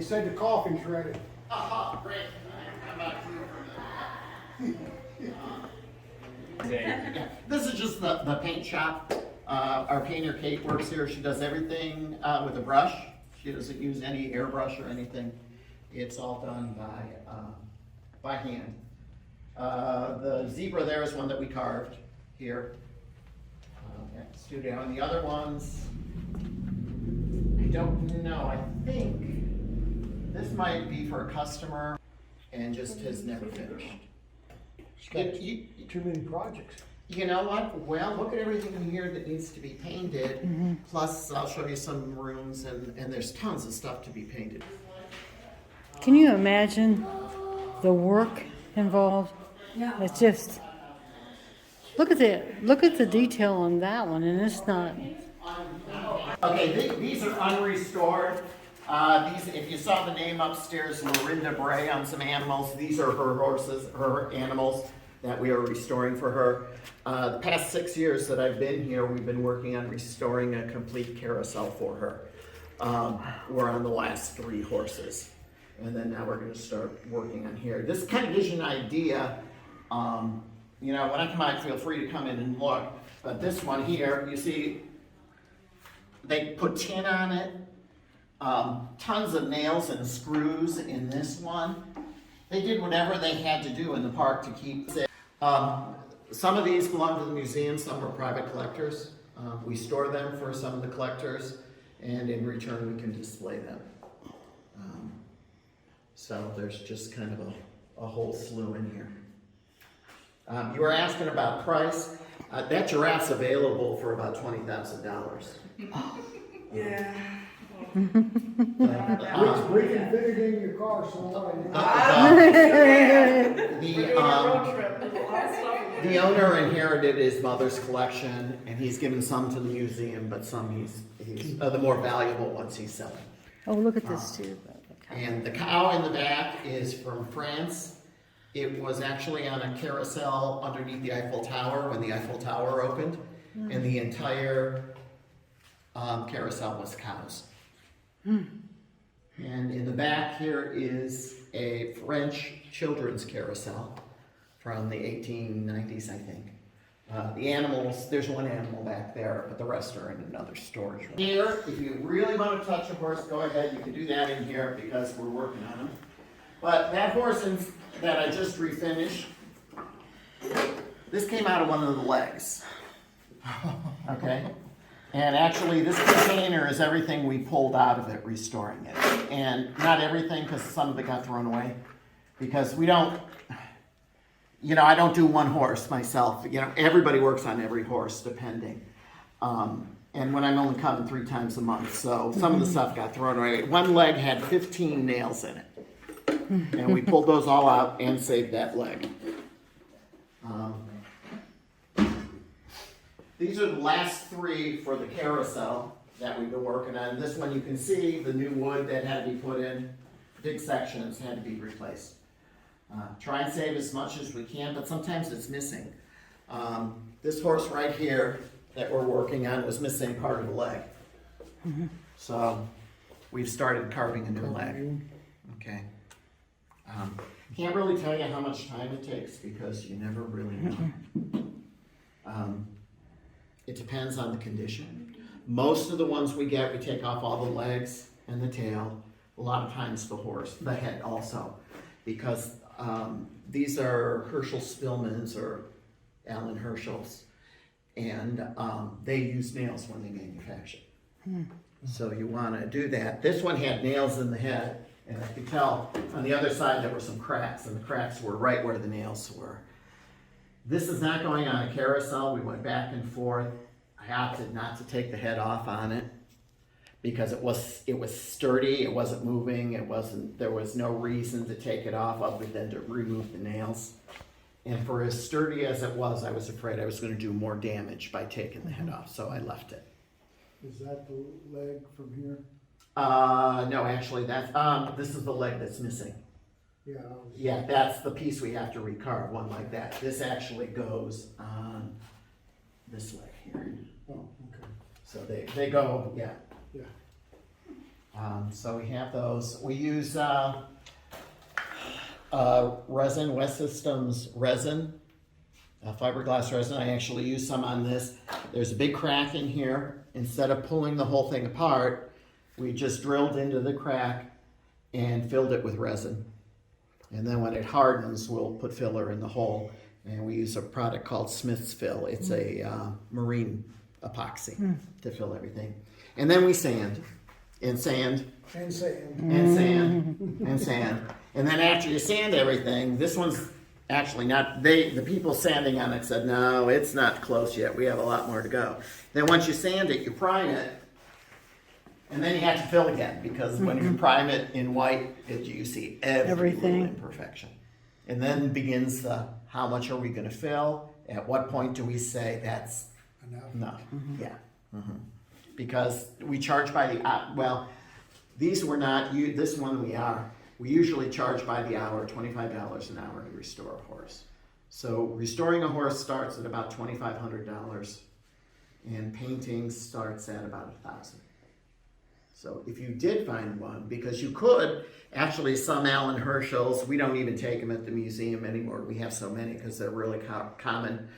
said the coffee's ready. Great. How about you for the This is just the paint shop. Our painter Kate works here. She does everything with a brush. She doesn't use any airbrush or anything. It's all done by hand. The zebra there is one that we carved here at the studio. And the other ones, I don't know. I think this might be for a customer and just has never finished. She's got too many projects. You know what? Well, look at everything in here that needs to be painted. Plus, I'll show you some rooms, and there's tons of stuff to be painted. Can you imagine the work involved? Yeah. It's just, look at the detail on that one, and it's not. Okay, these are unrestored. These, if you saw the name upstairs, Lorinda Bray on some animals, these are her horses, her animals that we are restoring for her. The past 6 years that I've been here, we've been working on restoring a complete carousel for her. We're on the last 3 horses. And then now we're gonna start working on here. This kind of gives you an idea. You know, when I come out, feel free to come in and look. But this one here, you see, they put tin on it. Tons of nails and screws in this one. They did whatever they had to do in the park to keep it. Some of these belong to the museum, some are private collectors. We store them for some of the collectors, and in return we can display them. So there's just kind of a whole slew in here. You were asking about price. That giraffe's available for about $20,000. Yeah. We can fit it in your car somewhere. The owner inherited his mother's collection, and he's given some to the museum, but some he's the more valuable ones he's selling. Oh, look at this too. And the cow in the back is from France. It was actually on a carousel underneath the Eiffel Tower when the Eiffel Tower opened, and the entire carousel was cows. And in the back here is a French children's carousel from the 1890s, I think. The animals, there's one animal back there, but the rest are in another storage room. Here, if you really want to touch a horse, go ahead, you can do that in here because we're working on them. But that horse that I just refinished, this came out of one of the legs. Okay? And actually, this container is everything we pulled out of it, restoring it. And not everything, because some of it got thrown away. Because we don't, you know, I don't do one horse myself. You know, everybody works on every horse, depending. And when I'm only coming 3 times a month, so some of the stuff got thrown away. One leg had 15 nails in it. And we pulled those all out and saved that leg. These are the last 3 for the carousel that we've been working on. This one you can see the new wood that had to be put in. Big sections had to be replaced. Try and save as much as we can, but sometimes it's missing. This horse right here that we're working on was missing part of the leg. So we've started carving a new leg. Okay. Can't really tell you how much time it takes because you never really know. It depends on the condition. Most of the ones we get, we take off all the legs and the tail. A lot of times the head also, because these are Herschel Spillmans or Alan Herschel's, and they use nails when they manufacture. So you want to do that. This one had nails in the head, and I could tell on the other side there were some cracks, and the cracks were right where the nails were. This is not going on a carousel. We went back and forth. I opted not to take the head off on it because it was sturdy. It wasn't moving. There was no reason to take it off other than to remove the nails. And for as sturdy as it was, I was afraid I was going to do more damage by taking the head off, so I left it. Is that the leg from here? No, actually, this is the leg that's missing. Yeah. Yeah, that's the piece we have to recarve, one like that. This actually goes on this leg here. Oh, okay. So they go, yeah. Yeah. So we have those. We use resin, West Systems resin, fiberglass resin. I actually use some on this. There's a big crack in here. Instead of pulling the whole thing apart, we just drilled into the crack and filled it with resin. And then when it hardens, we'll put filler in the hole. And we use a product called Smith's Fill. It's a marine epoxy to fill everything. And then we sand, and sand, And sand. and sand, and sand. And then after you sand everything, this one's actually not, the people sanding on it said, no, it's not close yet. We have a lot more to go. Then once you sand it, you prime it. And then you have to fill again, because when you prime it in white, you see every little Everything. imperfection. And then begins the, how much are we gonna fill? At what point do we say that's Enough. enough? Yeah. Mhm. Because we charge by the, well, these were not, this one we are. We usually charge by the hour, $25 an hour to restore a horse. So restoring a horse starts at about $2,500, and painting starts at about $1,000. So if you did find one, because you could, actually some Allen Herschels, we don't even take them at the museum anymore. We have so many because they're really common.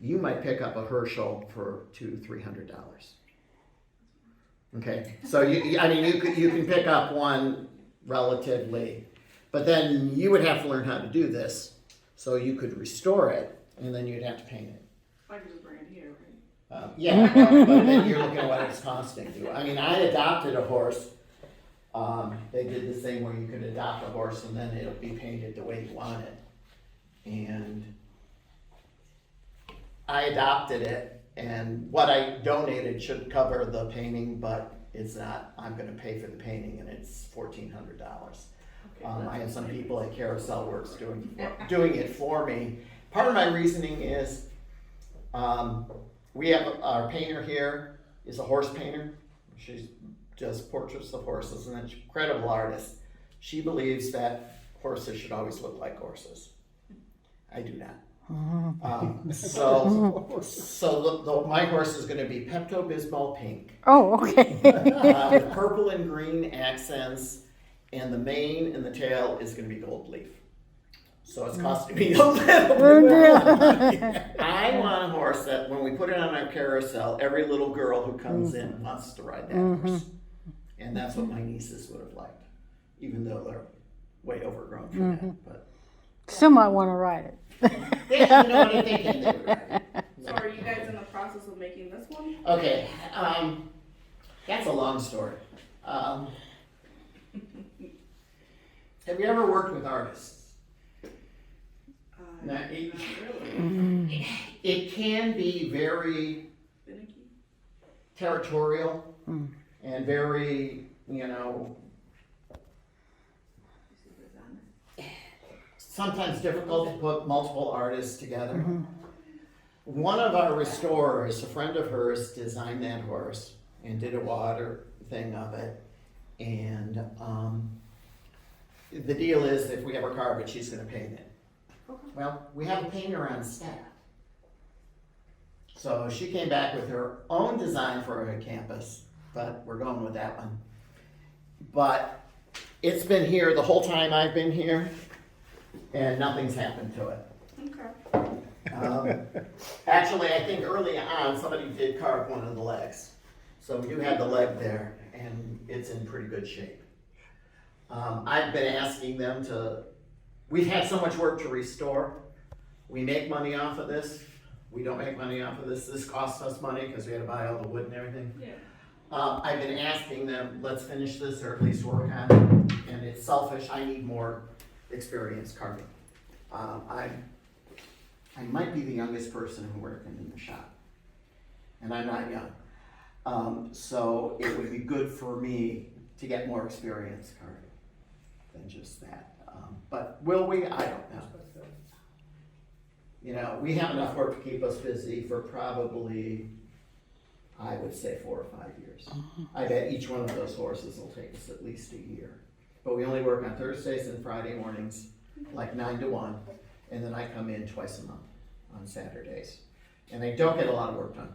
You might pick up a Herschel for $200-300. Okay, so you can pick up one relatively, but then you would have to learn how to do this, so you could restore it, and then you'd have to paint it. I can just bring it here, right? Yeah, but then you're looking at what it's costing you. I mean, I adopted a horse. They did this thing where you could adopt a horse and then it'll be painted the way you want it. And I adopted it, and what I donated should cover the painting, but it's not. I'm gonna pay for the painting, and it's $1,400. I have some people at Carousel Works doing it for me. Part of my reasoning is, we have our painter here is a horse painter. She does portraits of horses, and an incredible artist. She believes that horses should always look like horses. I do not. My horse is going to be Pepto-Bismol pink Oh, okay. with purple and green accents, and the mane and the tail is going to be gold leaf. So it's costing me a little bit more money. I want a horse that when we put it on our carousel, every little girl who comes in wants to ride that horse. And that's what my nieces would have liked, even though they're way overgrown for that. But Still might want to ride it. yeah, you know what I'm thinking, they would ride it. So are you guys in the process of making this one? Okay, that's a long story. Have you ever worked with artists? No, Not really. it can be very Finicky? territorial and very, sometimes difficult to put multiple artists together. One of our restorers, a friend of hers, designed that horse and did a water thing of it. And the deal is, if we ever carve it, she's going to paint it. Okay. Well, we have a painter on staff. So she came back with her own design for her campus, but we're going with that one. But it's been here the whole time I've been here, and nothing's happened to it. Okay. Actually, I think early on, somebody did carve one of the legs. So you have the leg there, and it's in pretty good shape. I've been asking them to, we've had so much work to restore. We make money off of this. We don't make money off of this. This costs us money because we had to buy all the wood and everything. Yeah. I've been asking them, let's finish this or at least work on it. And it's selfish, I need more experience carving. I might be the youngest person who working in the shop. And I'm not young. So it would be good for me to get more experience carving than just that. But will we? I don't know. We have enough work to keep us busy for probably, I would say 4 or 5 years. I bet each one of those horses will take us at least a year. But we only work on Thursdays and Friday mornings, like 9 to 1. And then I come in twice a month on Saturdays. And I don't get a lot of work done.